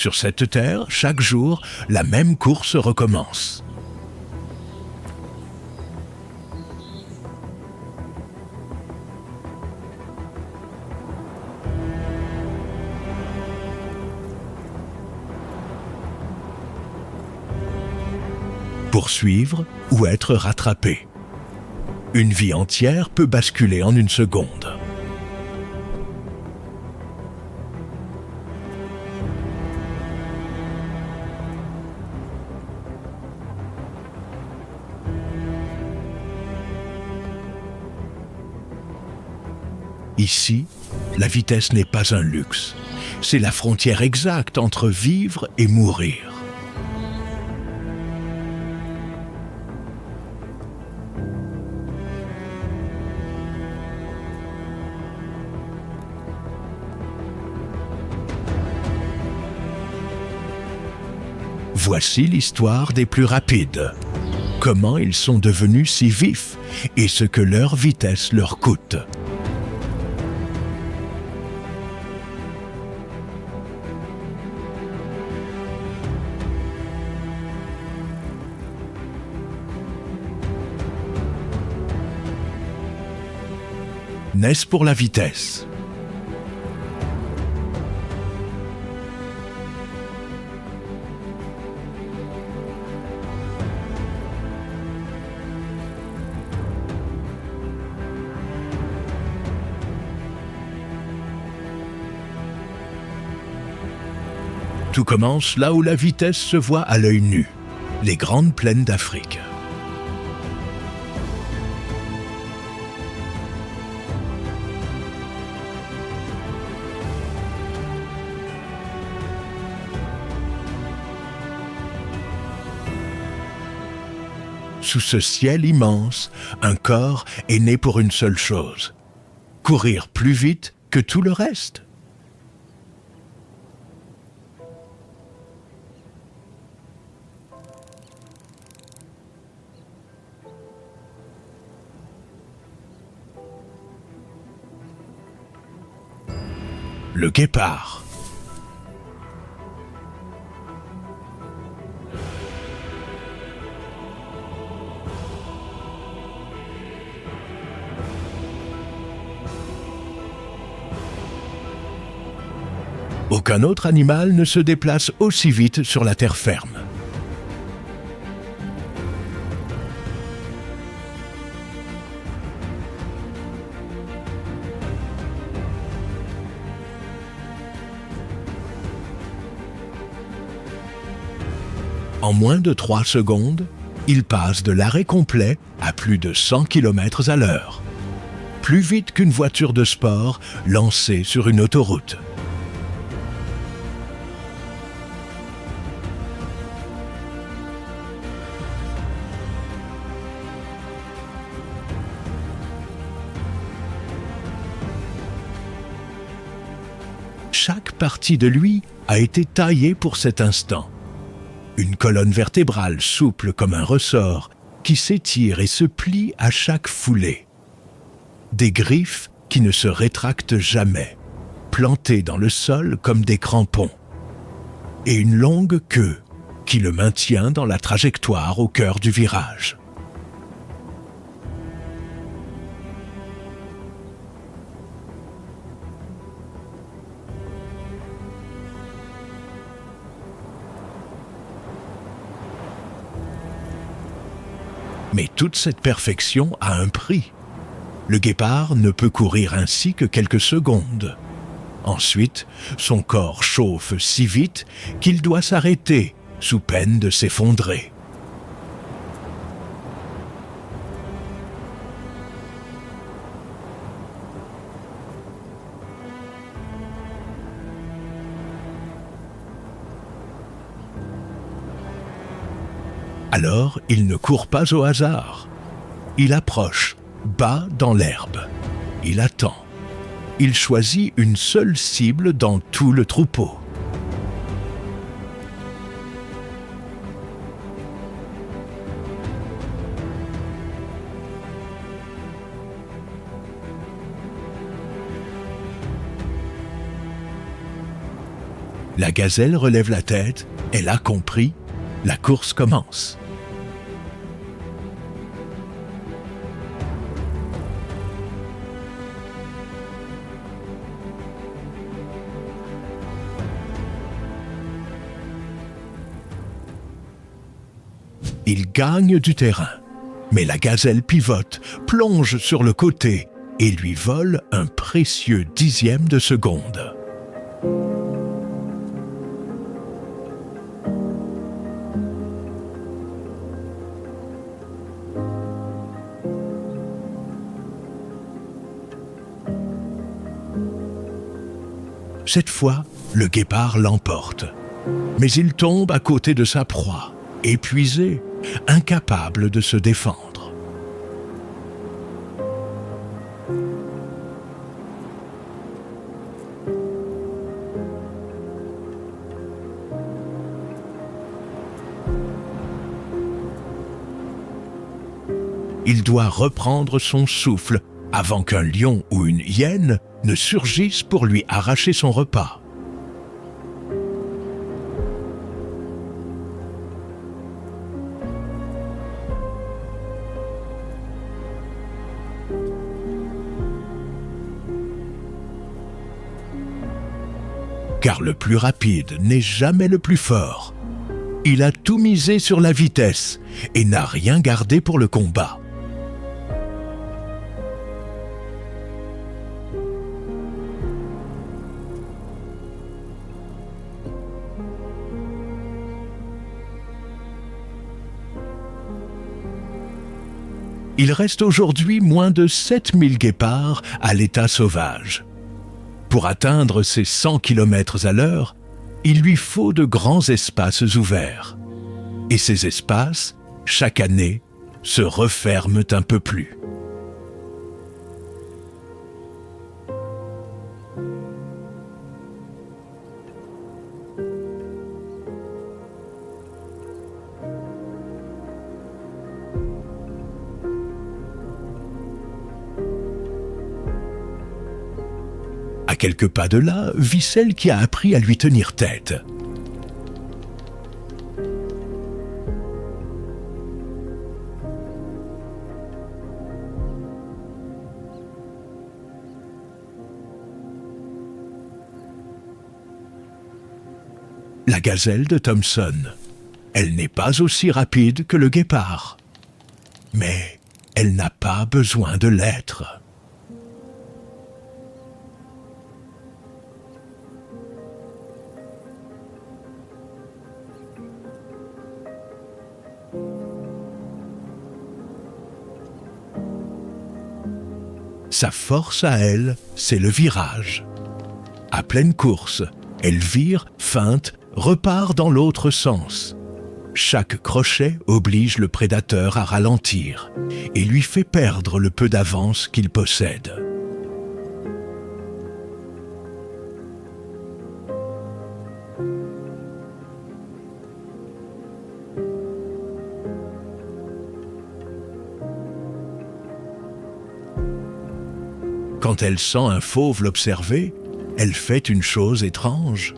Sur cette terre, chaque jour, la même course recommence. Poursuivre ou être rattrapé. Une vie entière peut basculer en une seconde. Ici, la vitesse n'est pas un luxe. C'est la frontière exacte entre vivre et mourir. Voici l'histoire des plus rapides. Comment ils sont devenus si vifs et ce que leur vitesse leur coûte. N'est-ce pour la vitesse? Tout commence là où la vitesse se voit à l'œil nu, les grandes plaines d'Afrique. Sous ce ciel immense, un corps est né pour une seule chose: courir plus vite que tout le reste. Le guépard. Aucun autre animal ne se déplace aussi vite sur la terre ferme. En moins de 3 secondes, il passe de l'arrêt complet à plus de 100 km à l'heure. Plus vite qu'une voiture de sport lancée sur une autoroute. Chaque partie de lui a été taillée pour cet instant. Une colonne vertébrale souple comme un ressort qui s'étire et se plie à chaque foulée. Des griffes qui ne se rétractent jamais, plantées dans le sol comme des crampons. Et une longue queue qui le maintient dans la trajectoire au cœur du virage. Mais toute cette perfection a un prix. Le guépard ne peut courir ainsi que quelques secondes. Ensuite, son corps chauffe si vite qu'il doit s'arrêter sous peine de s'effondrer. Alors, il ne court pas au hasard. Il approche, bas dans l'herbe. Il attend. Il choisit une seule cible dans tout le troupeau. La gazelle relève la tête, elle a compris, la course commence. Il gagne du terrain, mais la gazelle pivote, plonge sur le côté et lui vole un précieux 10e de seconde. Cette fois, le guépard l'emporte. Mais il tombe à côté de sa proie, épuisé, incapable de se défendre. Il doit reprendre son souffle avant qu'un lion ou une hyène ne surgisse pour lui arracher son repas. Car le plus rapide n'est jamais le plus fort. Il a tout misé sur la vitesse et n'a rien gardé pour le combat. Il reste aujourd'hui moins de 7000 guépards à l'état sauvage. Pour atteindre ces 100 km à l'heure, il lui faut de grands espaces ouverts. Et ces espaces, chaque année, se referment un peu plus. À quelques pas de là, vit celle qui a appris à lui tenir tête. La gazelle de Thomson. Elle n'est pas aussi rapide que le guépard. Mais elle n'a pas besoin de l'être. Sa force à elle, c'est le virage. À pleine course, elle vire, feinte, repart dans l'autre sens. Chaque crochet oblige le prédateur à ralentir et lui fait perdre le peu d'avance qu'il possède. Quand elle sent un fauve l'observer, elle fait une chose étrange.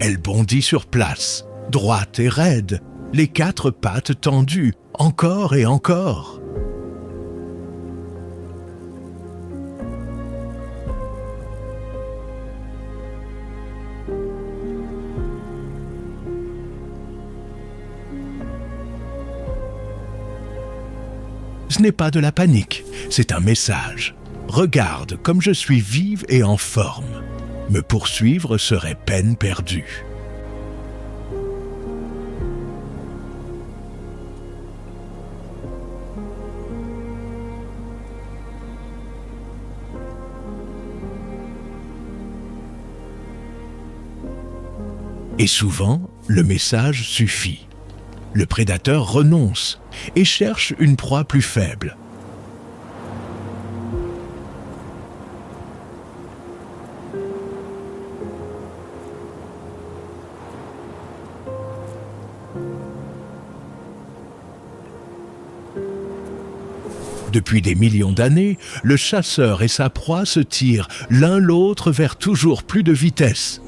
Elle bondit sur place, droite et raide, les 4 pattes tendues, encore et encore. Ce n'est pas de la panique, c'est un message. Regarde comme je suis vive et en forme. Me poursuivre serait peine perdue. Et souvent, le message suffit. Le prédateur renonce et cherche une proie plus faible. Depuis des millions d'années, le chasseur et sa proie se tirent l'un l'autre vers toujours plus de vitesse.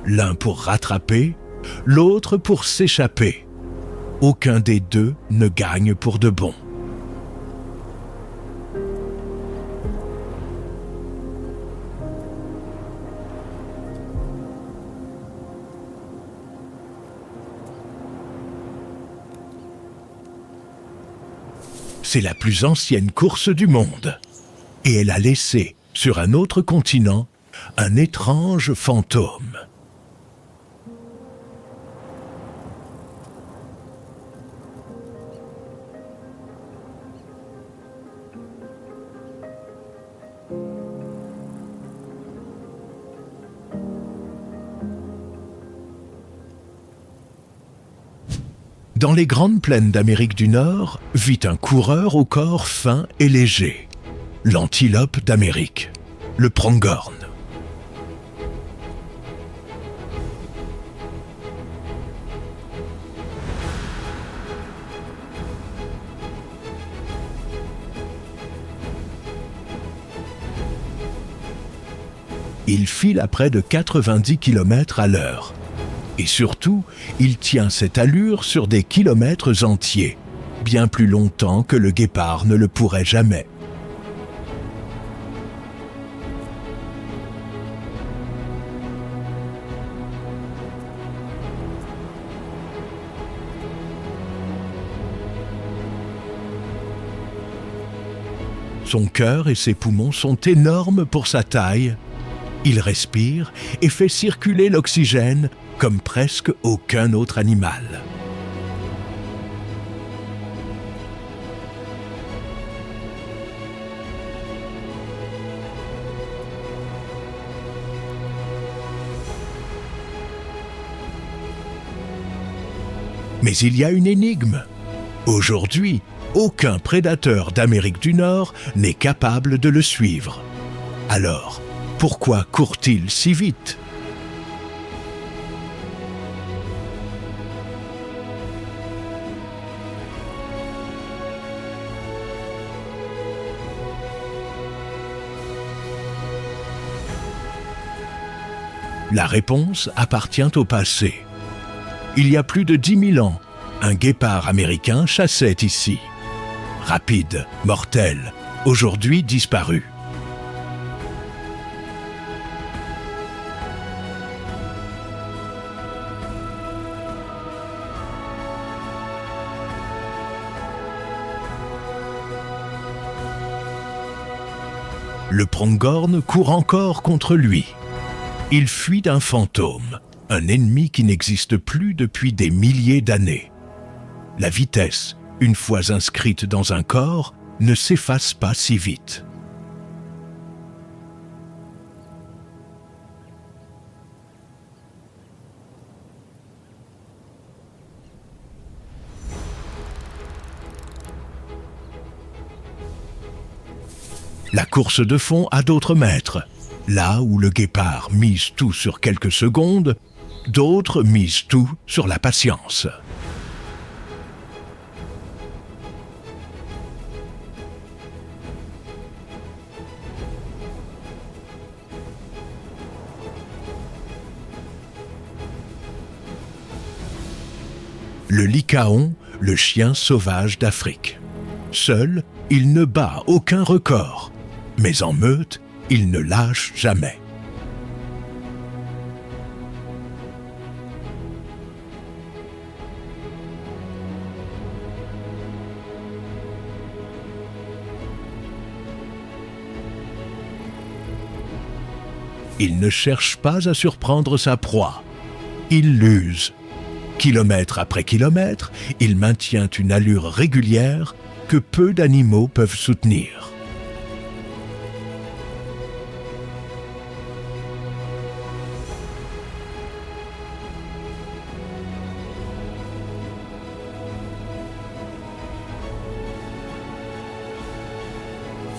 l'un pour rattraper, l'autre pour s'échapper. Aucun des deux ne gagne pour de bon. C'est la plus ancienne course du monde. Et elle a laissé, sur un autre continent, un étrange fantôme. Dans les grandes plaines d'Amérique du Nord vit un coureur au corps fin et léger, l'antilope d'Amérique, le pronghorn. Il file à près de 90 km à l'heure. Et surtout, il tient cette allure sur des kilomètres entiers, bien plus longtemps que le guépard ne le pourrait jamais. Son cœur et ses poumons sont énormes pour sa taille. Il respire et fait circuler l'oxygène comme presque aucun autre animal. Mais il y a une énigme. Aujourd'hui, aucun prédateur d'Amérique du Nord n'est capable de le suivre. Alors, pourquoi court-il si vite ? La réponse appartient au passé. Il y a plus de 10 000 ans, un guépard américain chassait ici. Rapide, mortel, aujourd'hui disparu. Le pronghorn court encore contre lui. Il fuit d'un fantôme, un ennemi qui n'existe plus depuis des milliers d'années. La vitesse, une fois inscrite dans un corps, ne s'efface pas si vite. La course de fond a d'autres maîtres. Là où le guépard mise tout sur quelques secondes, d'autres misent tout sur la patience. Le lycaon, le chien sauvage d'Afrique. Seul, il ne bat aucun record, mais en meute, il ne lâche jamais. Il ne cherche pas à surprendre sa proie. Il l'use. Kilomètre après kilomètre, il maintient une allure régulière que peu d'animaux peuvent soutenir.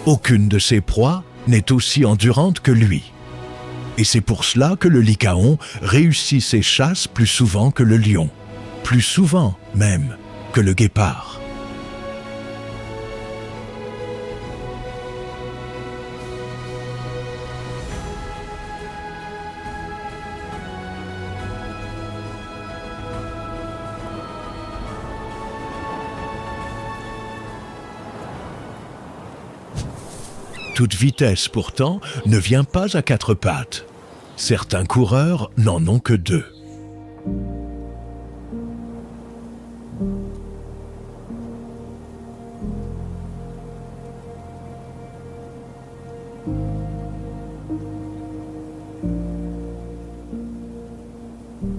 Aucune de ses proies n'est aussi endurante que lui. Et c'est pour cela que le lycaon réussit ses chasses plus souvent que le lion, plus souvent même que le guépard. Toute vitesse pourtant ne vient pas à quatre pattes. Certains coureurs n'en ont que deux.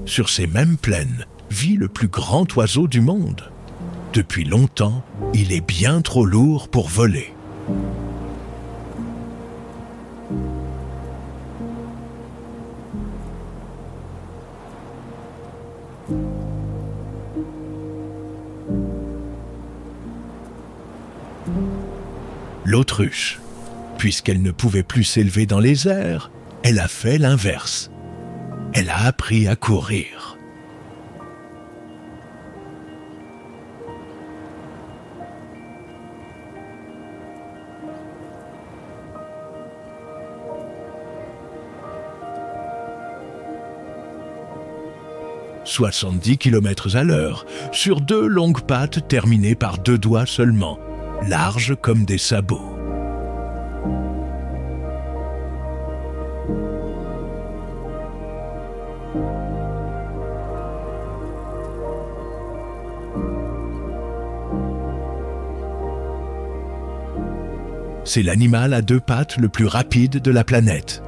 Sur ces mêmes plaines vit le plus grand oiseau du monde. Depuis longtemps, il est bien trop lourd pour voler. L'autruche, puisqu'elle ne pouvait plus s'élever dans les airs, elle a fait l'inverse. Elle a appris à courir. « 70 km/h, sur deux longues pattes terminées par deux doigts seulement, larges comme des sabots. C'est l'animal à deux pattes le plus rapide de la planète.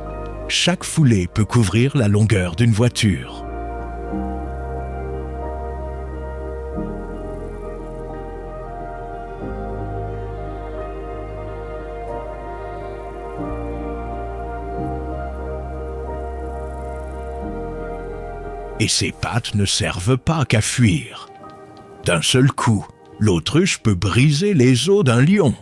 Chaque foulée peut couvrir la longueur d'une voiture. Et ses pattes ne servent pas qu'à fuir. D'un seul coup, l'autruche peut briser les os d'un lion.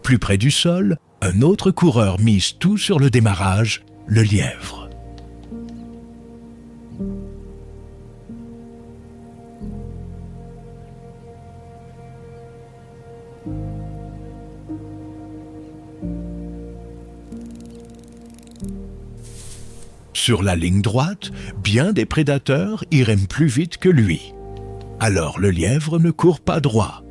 Plus près du sol, un autre coureur mise tout sur le démarrage, le lièvre. Sur la ligne droite, bien des prédateurs iraient plus vite que lui. Alors le lièvre ne court pas droit.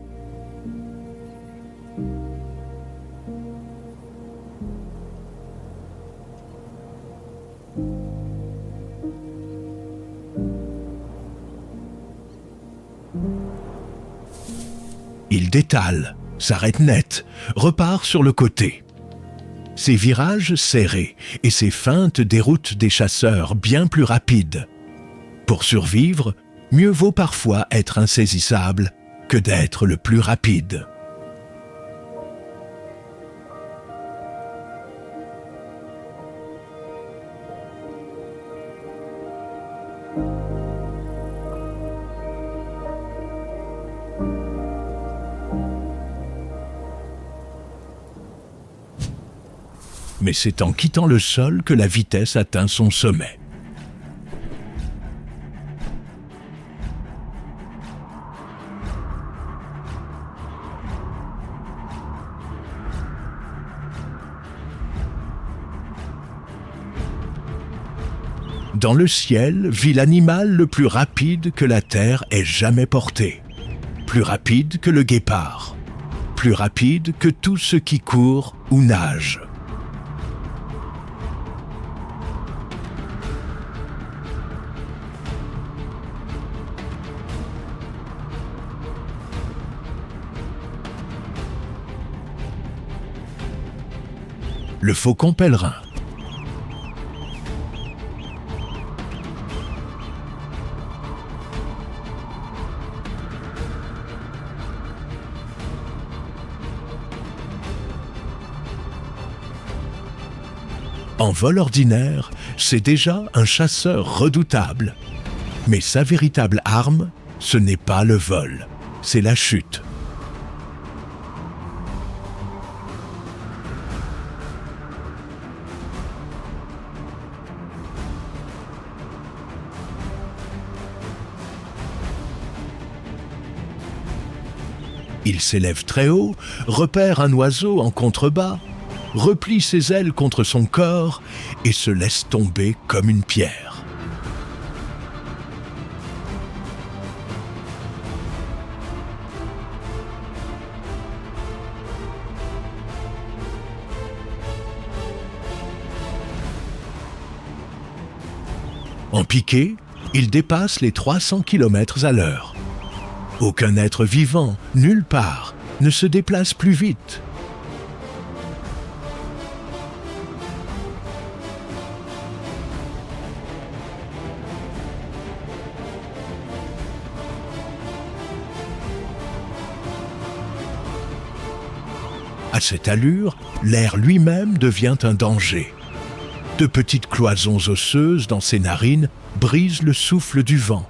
Il détale, s'arrête net, repart sur le côté. Ses virages serrés et ses feintes déroutent des chasseurs bien plus rapides. Pour survivre, mieux vaut parfois être insaisissable que d'être le plus rapide. Mais c'est en quittant le sol que la vitesse atteint son sommet. Dans le ciel vit l'animal le plus rapide que la terre ait jamais porté. Plus rapide que le guépard. Plus rapide que tout ce qui court ou nage. Le faucon pèlerin. En vol ordinaire, c'est déjà un chasseur redoutable. Mais sa véritable arme, ce n'est pas le vol, c'est la chute. Il s'élève très haut, repère un oiseau en contrebas replie ses ailes contre son corps et se laisse tomber comme une pierre. En piqué, il dépasse les 300 km à l'heure. Aucun être vivant, nulle part, ne se déplace plus vite. À cette allure, l'air lui-même devient un danger. De petites cloisons osseuses dans ses narines brisent le souffle du vent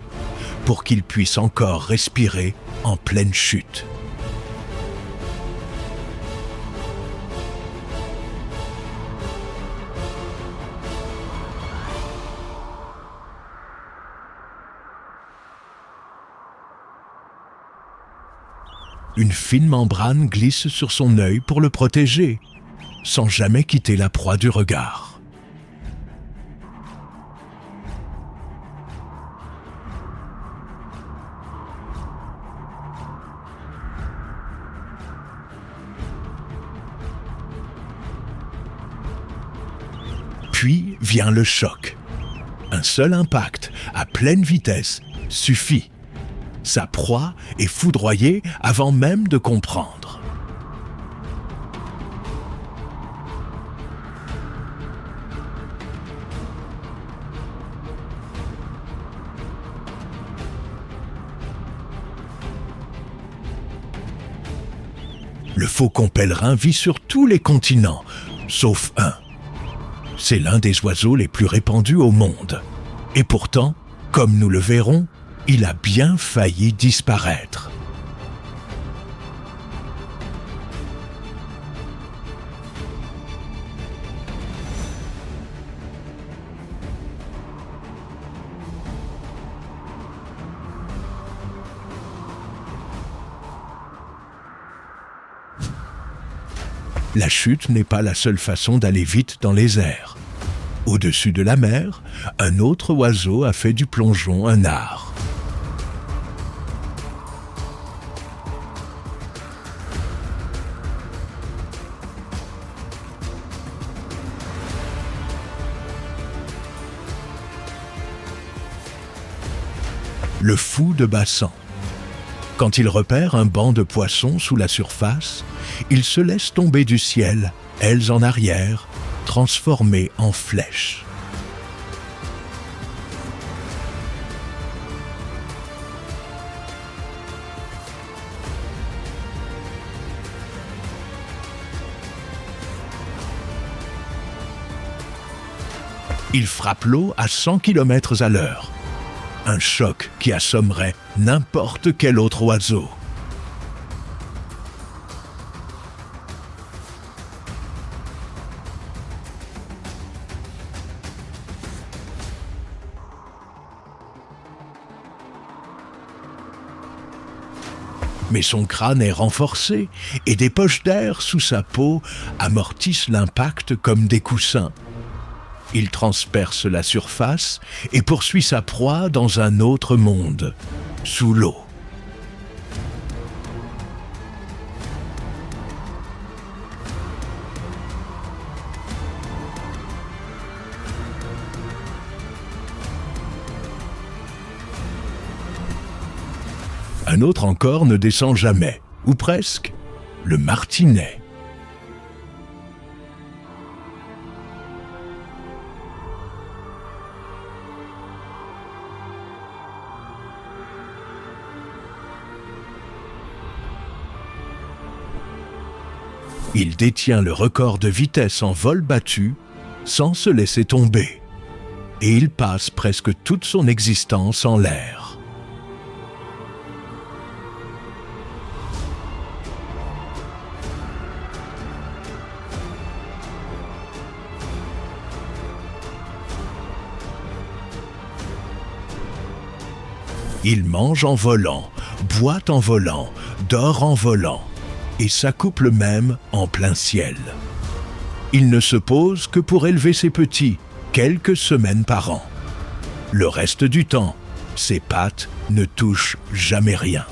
pour qu'il puisse encore respirer en pleine chute. Une fine membrane glisse sur son œil pour le protéger, sans jamais quitter la proie du regard. Puis vient le choc. Un seul impact, à pleine vitesse, suffit. Sa proie est foudroyée avant même de comprendre. Le faucon pèlerin vit sur tous les continents, sauf un. C'est l'un des oiseaux les plus répandus au monde. Et pourtant, comme nous le verrons, il a bien failli disparaître. La chute n'est pas la seule façon d'aller vite dans les airs. Au-dessus de la mer, un autre oiseau a fait du plongeon un art. Le fou de bassin. Quand il repère un banc de poissons sous la surface, il se laisse tomber du ciel, ailes en arrière, transformé en flèche. Il frappe l'eau à 100 km à l'heure. Un choc qui assommerait n'importe quel autre oiseau. Mais son crâne est renforcé et des poches d'air sous sa peau amortissent l'impact comme des coussins. Il transperce la surface et poursuit sa proie dans un autre monde, sous l'eau. Un autre encore ne descend jamais, ou presque, le martinet. Il détient le record de vitesse en vol battu sans se laisser tomber. Et il passe presque toute son existence en l'air. Il mange en volant, boit en volant, dort en volant et s'accouple même en plein ciel. Il ne se pose que pour élever ses petits, quelques semaines par an. Le reste du temps, ses pattes ne touchent jamais rien.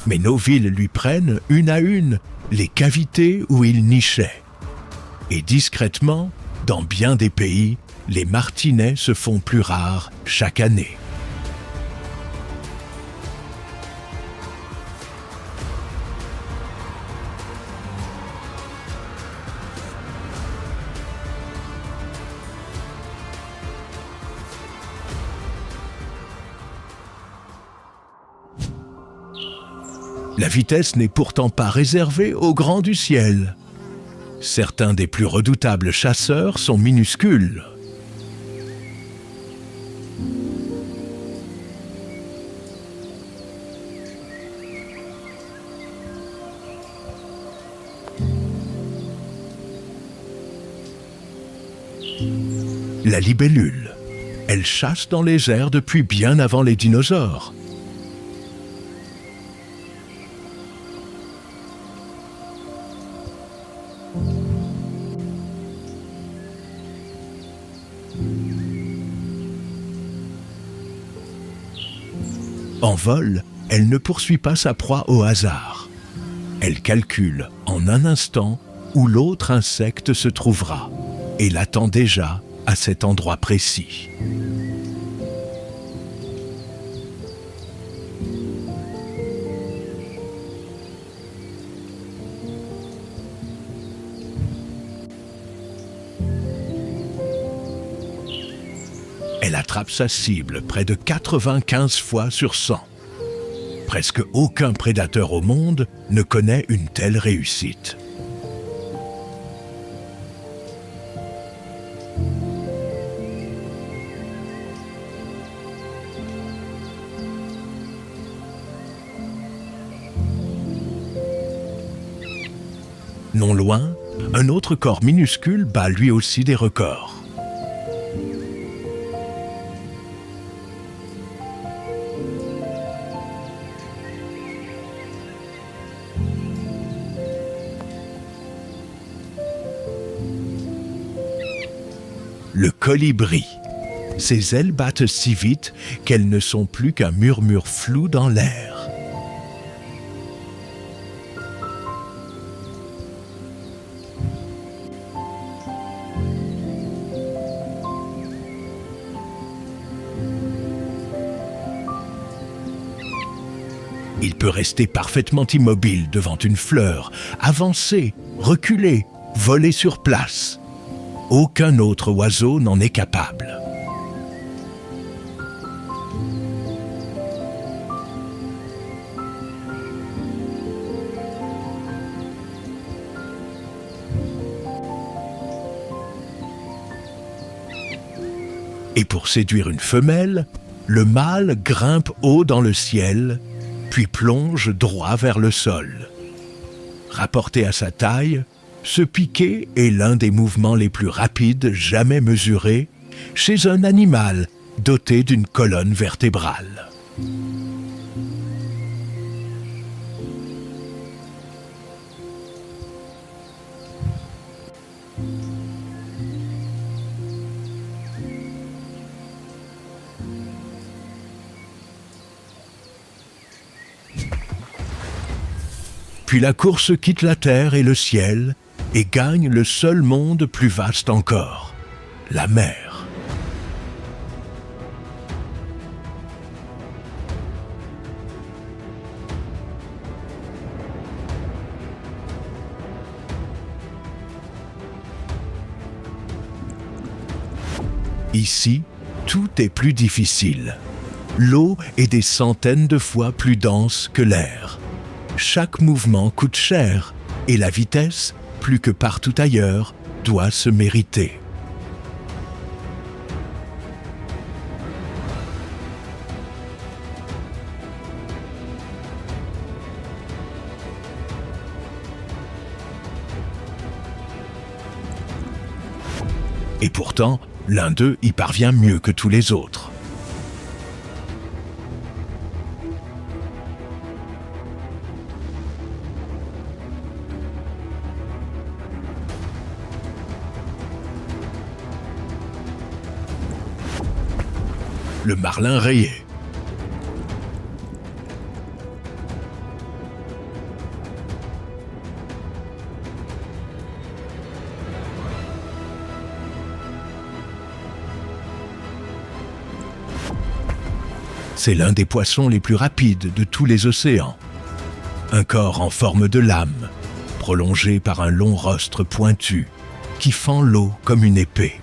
Mais nos villes lui prennent, une à une, les cavités où il nichait. Et discrètement, dans bien des pays, les martinets se font plus rares chaque année. La vitesse n'est pourtant pas réservée aux grands du ciel. Certains des plus redoutables chasseurs sont minuscules. La libellule. Elle chasse dans les airs depuis bien avant les dinosaures. En vol, elle ne poursuit pas sa proie au hasard. Elle calcule en un instant où l'autre insecte se trouvera et l'attend déjà à cet endroit précis. Elle attrape sa cible près de 95 fois sur 100. Presque aucun prédateur au monde ne connaît une telle réussite. Non loin, un autre corps minuscule bat lui aussi des records. Le colibri. Ses ailes battent si vite qu'elles ne sont plus qu'un murmure flou dans l'air. Il peut rester parfaitement immobile devant une fleur, avancer, reculer, voler sur place. Aucun autre oiseau n'en est capable. Et pour séduire une femelle, le mâle grimpe haut dans le ciel, puis plonge droit vers le sol. Rapporté à sa taille, ce piqué est l'un des mouvements les plus rapides jamais mesurés chez un animal doté d'une colonne vertébrale. Puis la course quitte la terre et le ciel et gagne le seul monde plus vaste encore, la mer. Ici, tout est plus difficile. L'eau est des centaines de fois plus dense que l'air. Chaque mouvement coûte cher et la vitesse, plus que partout ailleurs, doit se mériter. Et pourtant, l'un d'eux y parvient mieux que tous les autres. Le marlin rayé. C'est l'un des poissons les plus rapides de tous les océans. Un corps en forme de lame, prolongé par un long rostre pointu, qui fend l'eau comme une épée.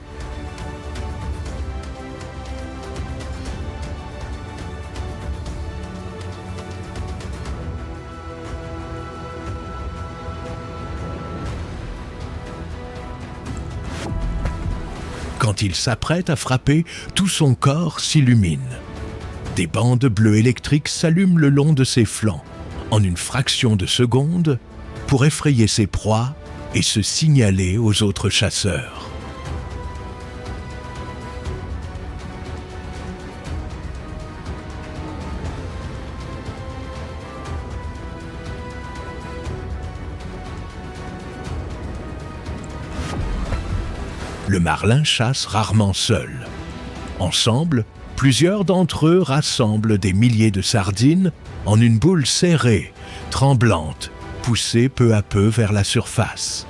Quand il s'apprête à frapper, tout son corps s'illumine. Des bandes bleues électriques s'allument le long de ses flancs, en une fraction de seconde, pour effrayer ses proies et se signaler aux autres chasseurs. Le marlin chasse rarement seul. Ensemble, plusieurs d'entre eux rassemblent des milliers de sardines en une boule serrée, tremblante, poussée peu à peu vers la surface.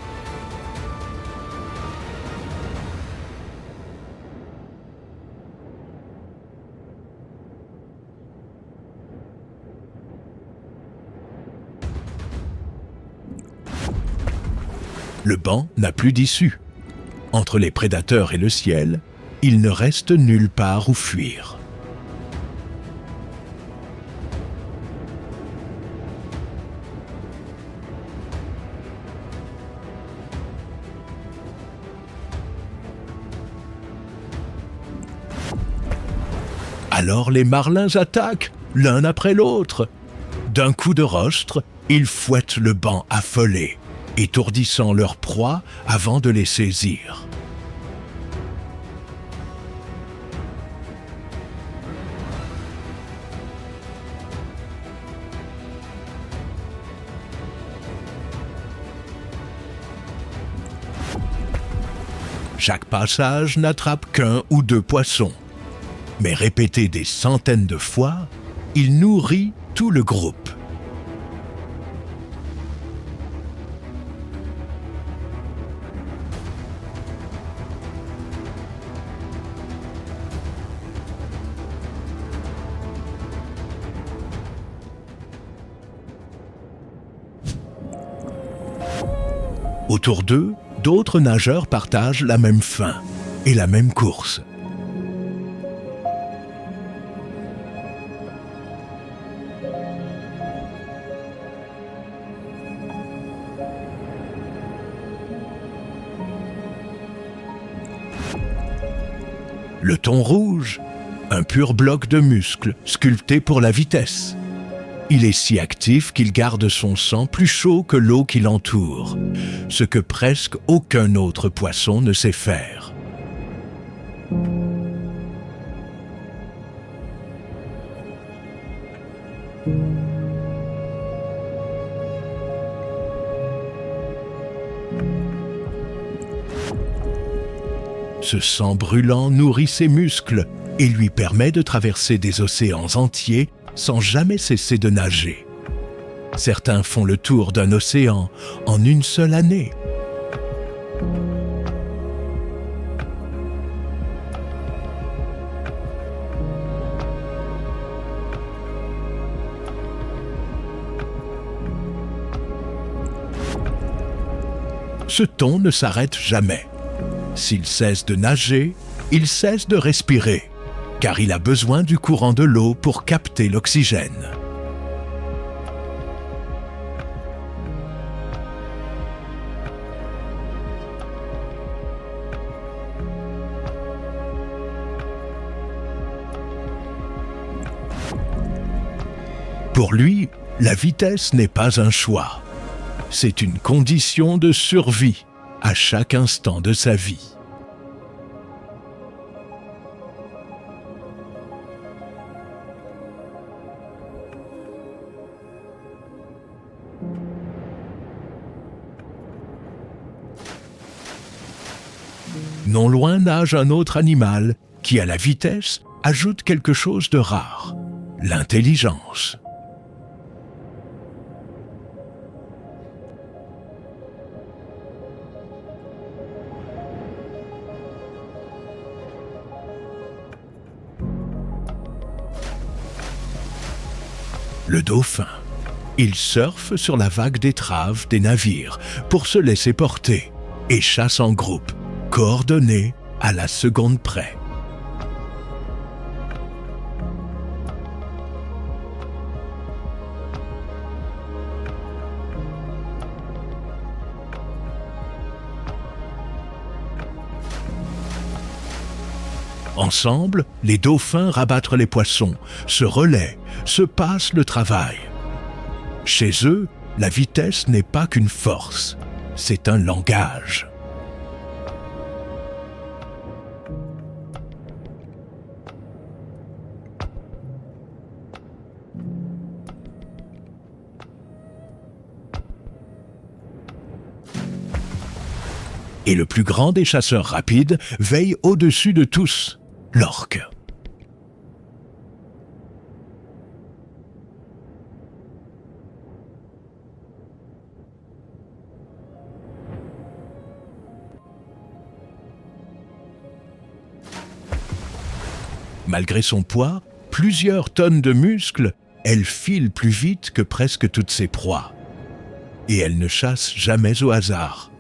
Le banc n'a plus d'issue. Entre les prédateurs et le ciel, il ne reste nulle part où fuir. Alors les marlins attaquent, l'un après l'autre. D'un coup de rostre, ils fouettent le banc affolé, étourdissant leur proie avant de les saisir. Chaque passage n'attrape qu'un ou deux poissons, mais répété des centaines de fois, il nourrit tout le groupe. Autour d'eux, d'autres nageurs partagent la même faim et la même course. Le thon rouge, un pur bloc de muscles sculpté pour la vitesse. Il est si actif qu'il garde son sang plus chaud que l'eau qui l'entoure, ce que presque aucun autre poisson ne sait faire. Ce sang brûlant nourrit ses muscles et lui permet de traverser des océans entiers sans jamais cesser de nager. Certains font le tour d'un océan en une seule année. Ce thon ne s'arrête jamais. S'il cesse de nager, il cesse de respirer, car il a besoin du courant de l'eau pour capter l'oxygène. Pour lui, la vitesse n'est pas un choix. C'est une condition de survie à chaque instant de sa vie. Non loin nage un autre animal qui, à la vitesse, ajoute quelque chose de rare, l'intelligence. Le dauphin. Il surfe sur la vague d'étrave des navires pour se laisser porter et chasse en groupe, coordonné à la seconde près. Ensemble, les dauphins rabattent les poissons, se relaient, se passent le travail. Chez eux, la vitesse n'est pas qu'une force, c'est un langage. Et le plus grand des chasseurs rapides veille au-dessus de tous, l'orque. Malgré son poids, plusieurs tonnes de muscles, elle file plus vite que presque toutes ses proies. Et elle ne chasse jamais au hasard.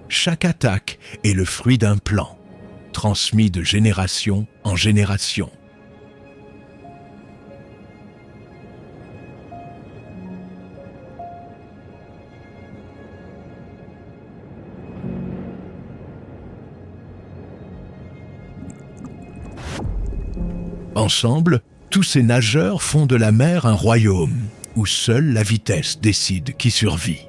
Chaque attaque est le fruit d'un plan, transmis de génération en génération. Ensemble, tous ces nageurs font de la mer un royaume où seule la vitesse décide qui survit.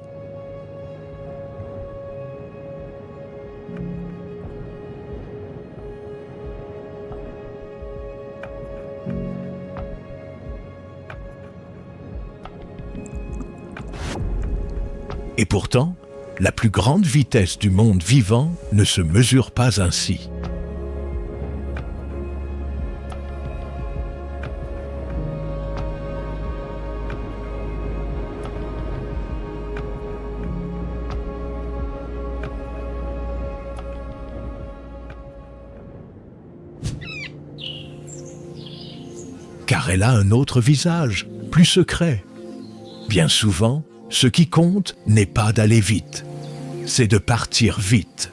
Et pourtant, la plus grande vitesse du monde vivant ne se mesure pas ainsi. Car elle a un autre visage, plus secret. Bien souvent, ce qui compte n'est pas d'aller vite, c'est de partir vite.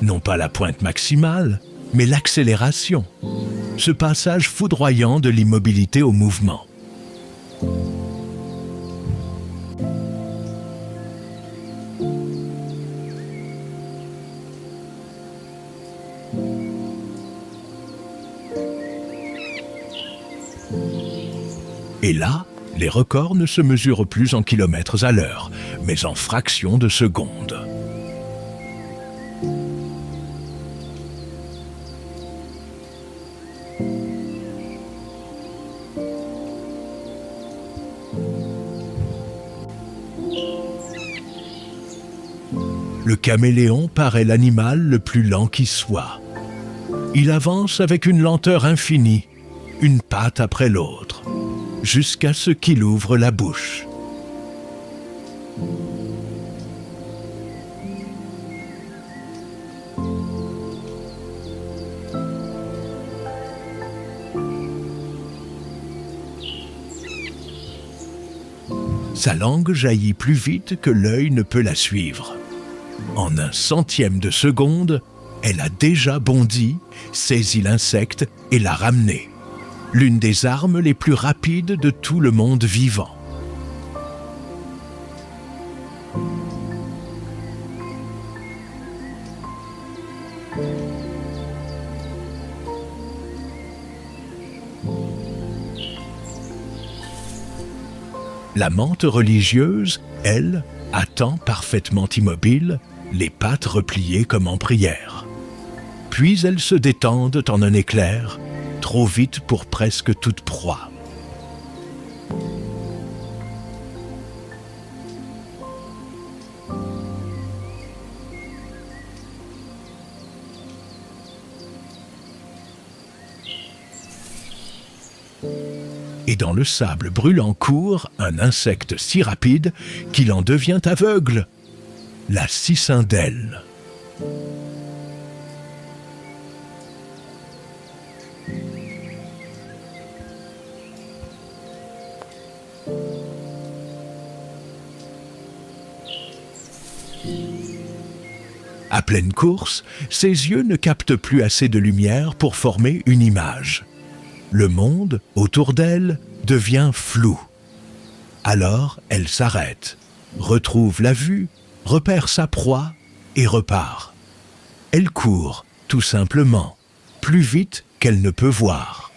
Non pas la pointe maximale, mais l'accélération. Ce passage foudroyant de l'immobilité au mouvement. Et là, les records ne se mesurent plus en kilomètres à l'heure, mais en fractions de secondes. Le caméléon paraît l'animal le plus lent qui soit. Il avance avec une lenteur infinie, une patte après l'autre, jusqu'à ce qu'il ouvre la bouche. Sa langue jaillit plus vite que l'œil ne peut la suivre. En un centième de seconde, elle a déjà bondi, saisi l'insecte et l'a ramené. L'une des armes les plus rapides de tout le monde vivant. La mante religieuse, elle, attend parfaitement immobile, les pattes repliées comme en prière. puis elles se détendent en un éclair, trop vite pour presque toute proie. Et dans le sable brûlant court un insecte si rapide qu'il en devient aveugle, la cicindelle. À pleine course, ses yeux ne captent plus assez de lumière pour former une image. Le monde, autour d'elle, devient flou. Alors, elle s'arrête, retrouve la vue, repère sa proie et repart. Elle court, tout simplement, plus vite qu'elle ne peut voir.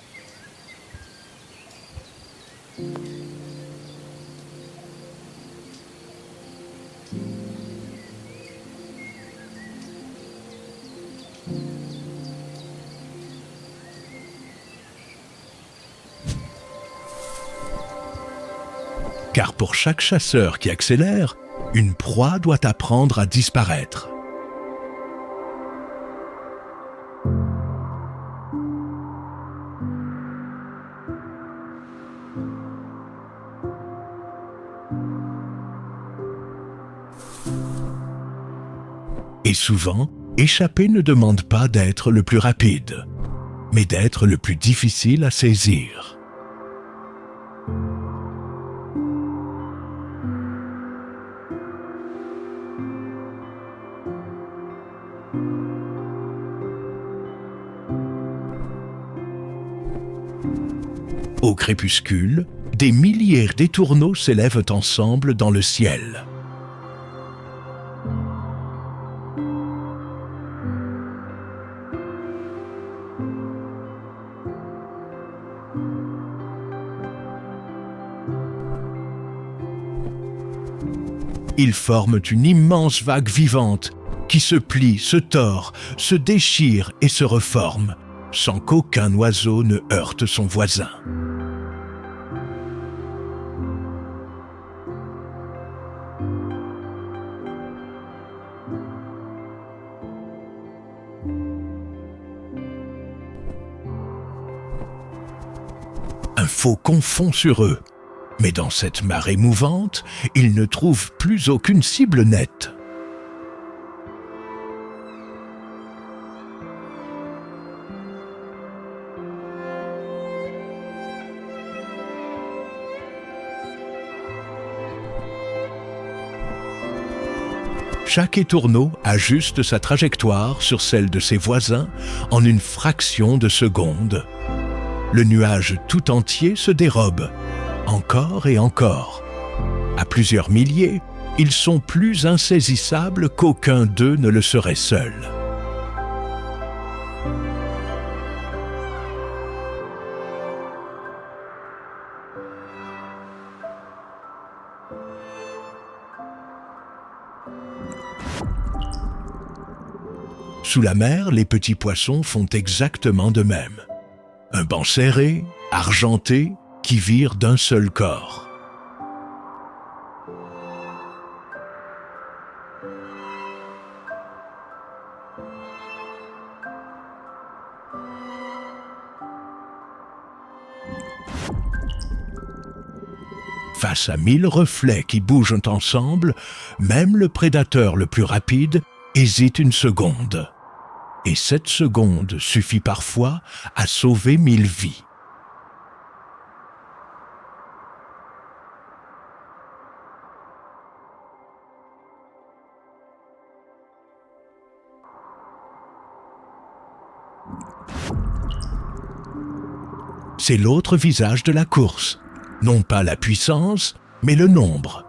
Car pour chaque chasseur qui accélère, une proie doit apprendre à disparaître. Et souvent, échapper ne demande pas d'être le plus rapide, mais d'être le plus difficile à saisir. Au crépuscule, des milliers d'étourneaux s'élèvent ensemble dans le ciel. Ils forment une immense vague vivante qui se plie, se tord, se déchire et se reforme, sans qu'aucun oiseau ne heurte son voisin. Un faucon fond sur eux, mais dans cette marée mouvante, ils ne trouvent plus aucune cible nette. Chaque étourneau ajuste sa trajectoire sur celle de ses voisins en une fraction de seconde. Le nuage tout entier se dérobe, encore et encore. À plusieurs milliers, ils sont plus insaisissables qu'aucun d'eux ne le serait seul. Sous la mer, les petits poissons font exactement de même. Un banc serré, argenté, qui vire d'un seul corps. Face à 1000 reflets qui bougent ensemble, même le prédateur le plus rapide hésite une seconde. Et cette seconde suffit parfois à sauver 1000 vies. C'est l'autre visage de la course. Non pas la puissance, mais le nombre.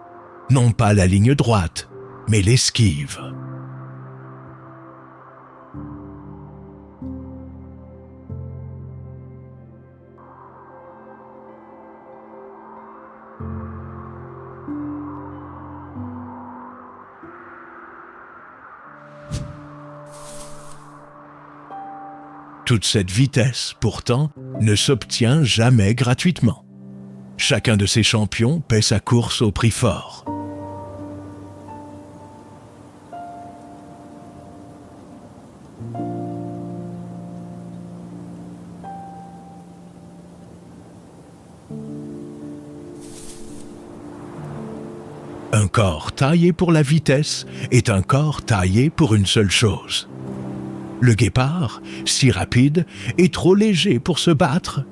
Non pas la ligne droite, mais l'esquive. Toute cette vitesse, pourtant, ne s'obtient jamais gratuitement. Chacun de ces champions paie sa course au prix fort. Un corps taillé pour la vitesse est un corps taillé pour une seule chose. Le guépard, si rapide, est trop léger pour se battre.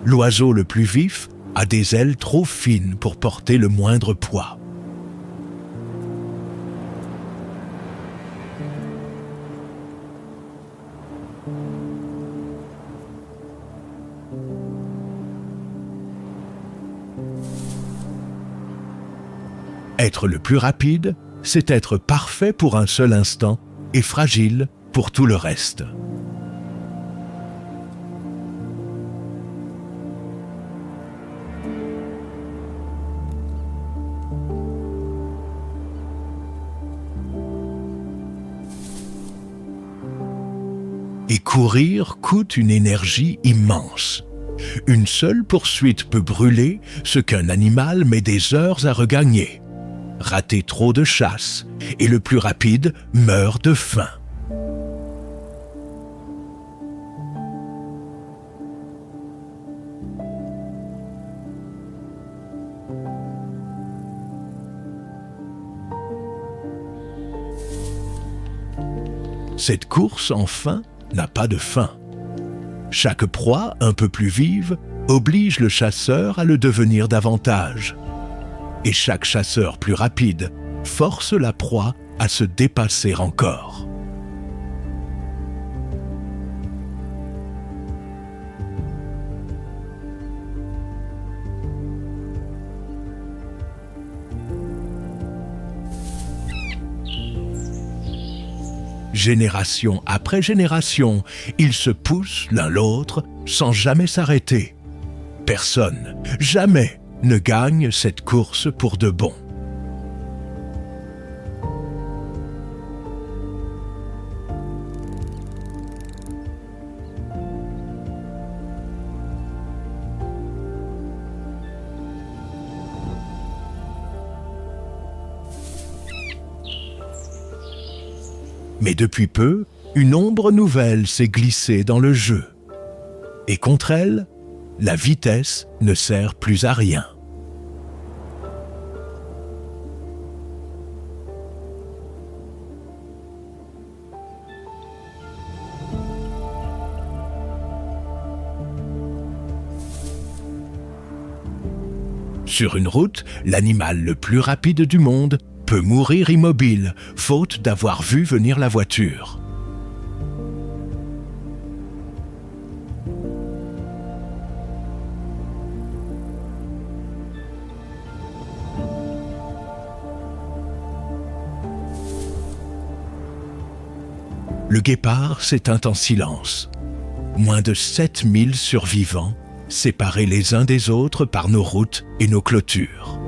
L'oiseau le plus vif a des ailes trop fines pour porter le moindre poids. Être le plus rapide, c'est être parfait pour un seul instant et fragile pour tout le reste. Et courir coûte une énergie immense. Une seule poursuite peut brûler ce qu'un animal met des heures à regagner. Rater trop de chasse, et le plus rapide meurt de faim. Cette course, enfin, n'a pas de fin. Chaque proie, un peu plus vive, oblige le chasseur à le devenir davantage. Et chaque chasseur plus rapide force la proie à se dépasser encore. Génération après génération, ils se poussent l'un l'autre sans jamais s'arrêter. Personne, jamais, ne gagne cette course pour de bon. Mais depuis peu, une ombre nouvelle s'est glissée dans le jeu. Et contre elle, la vitesse ne sert plus à rien. Sur une route, l'animal le plus rapide du monde peut mourir immobile, faute d'avoir vu venir la voiture. Le guépard s'éteint en silence. Moins de 7000 survivants, séparés les uns des autres par nos routes et nos clôtures.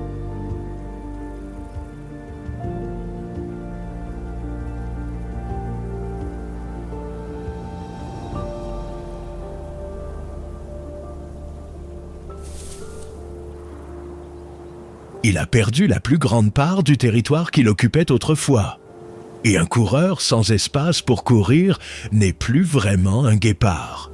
Il a perdu la plus grande part du territoire qu'il occupait autrefois. Et un coureur sans espace pour courir n'est plus vraiment un guépard.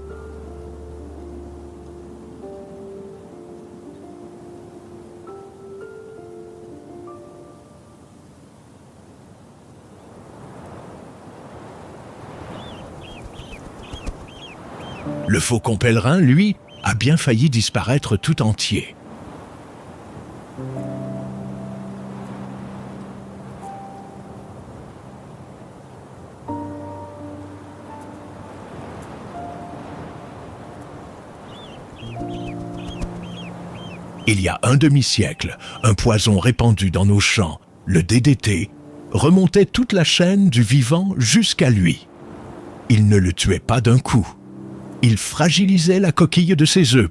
Le faucon pèlerin, lui, a bien failli disparaître tout entier. Il y a un demi-siècle, un poison répandu dans nos champs, le DDT, remontait toute la chaîne du vivant jusqu'à lui. Il ne le tuait pas d'un coup. Il fragilisait la coquille de ses œufs.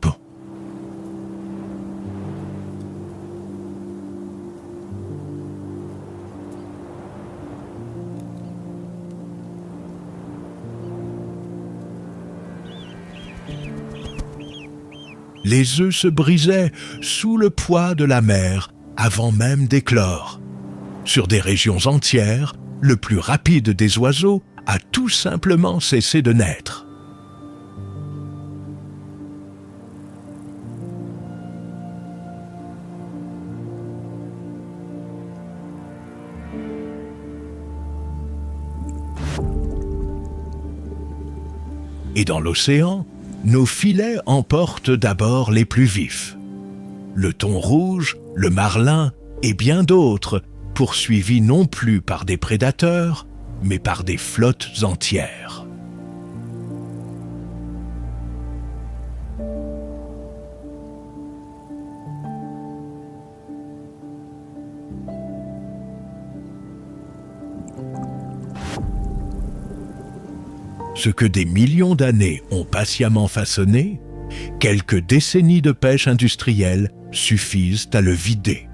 Les œufs se brisaient sous le poids de la mer avant même d'éclore. Sur des régions entières, le plus rapide des oiseaux a tout simplement cessé de naître. Et dans l'océan, nos filets emportent d'abord les plus vifs. Le thon rouge, le marlin et bien d'autres, poursuivis non plus par des prédateurs, mais par des flottes entières. Ce que des millions d'années ont patiemment façonné, quelques décennies de pêche industrielle suffisent à le vider.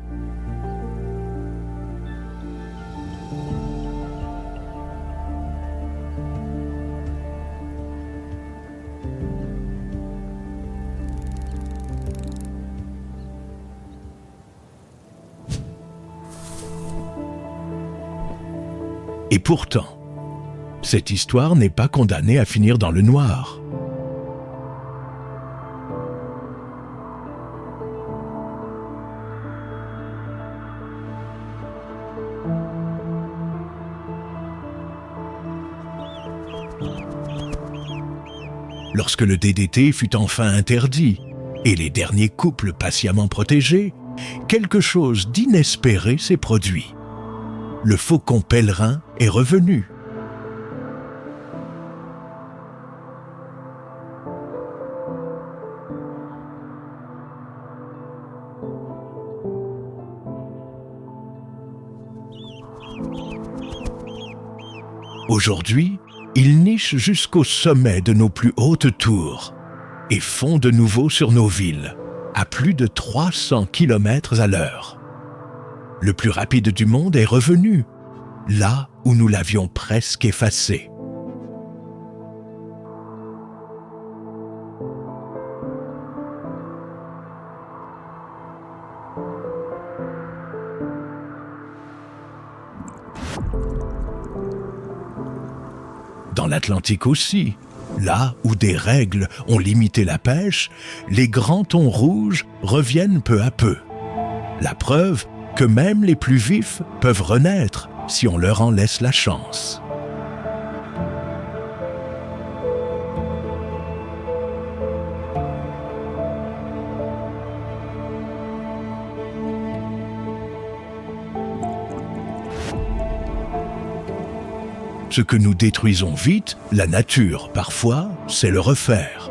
Et pourtant, cette histoire n'est pas condamnée à finir dans le noir. Lorsque le DDT fut enfin interdit et les derniers couples patiemment protégés, quelque chose d'inespéré s'est produit. Le faucon pèlerin est revenu. Aujourd'hui, il niche jusqu'au sommet de nos plus hautes tours et fond de nouveau sur nos villes, à plus de 300 km à l'heure. Le plus rapide du monde est revenu, là où nous l'avions presque effacé. Dans l'Atlantique aussi, là où des règles ont limité la pêche, les grands thons rouges reviennent peu à peu. La preuve que même les plus vifs peuvent renaître si on leur en laisse la chance. Ce que nous détruisons vite, la nature, parfois, sait le refaire,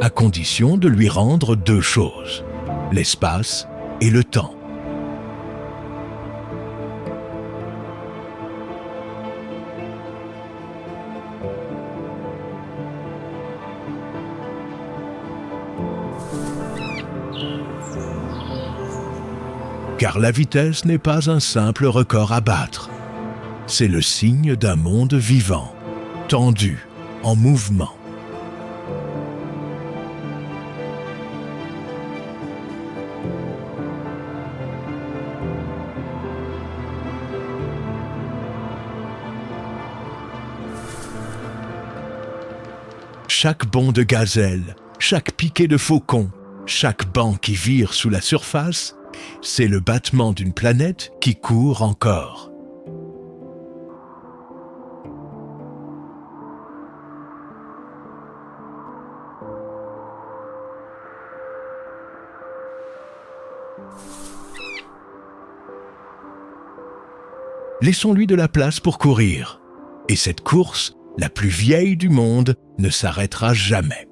à condition de lui rendre deux choses, l'espace et le temps. Car la vitesse n'est pas un simple record à battre. C'est le signe d'un monde vivant, tendu, en mouvement. Chaque bond de gazelle, chaque piqué de faucon, chaque banc qui vire sous la surface, c'est le battement d'une planète qui court encore. Laissons-lui de la place pour courir. Et cette course, la plus vieille du monde, ne s'arrêtera jamais.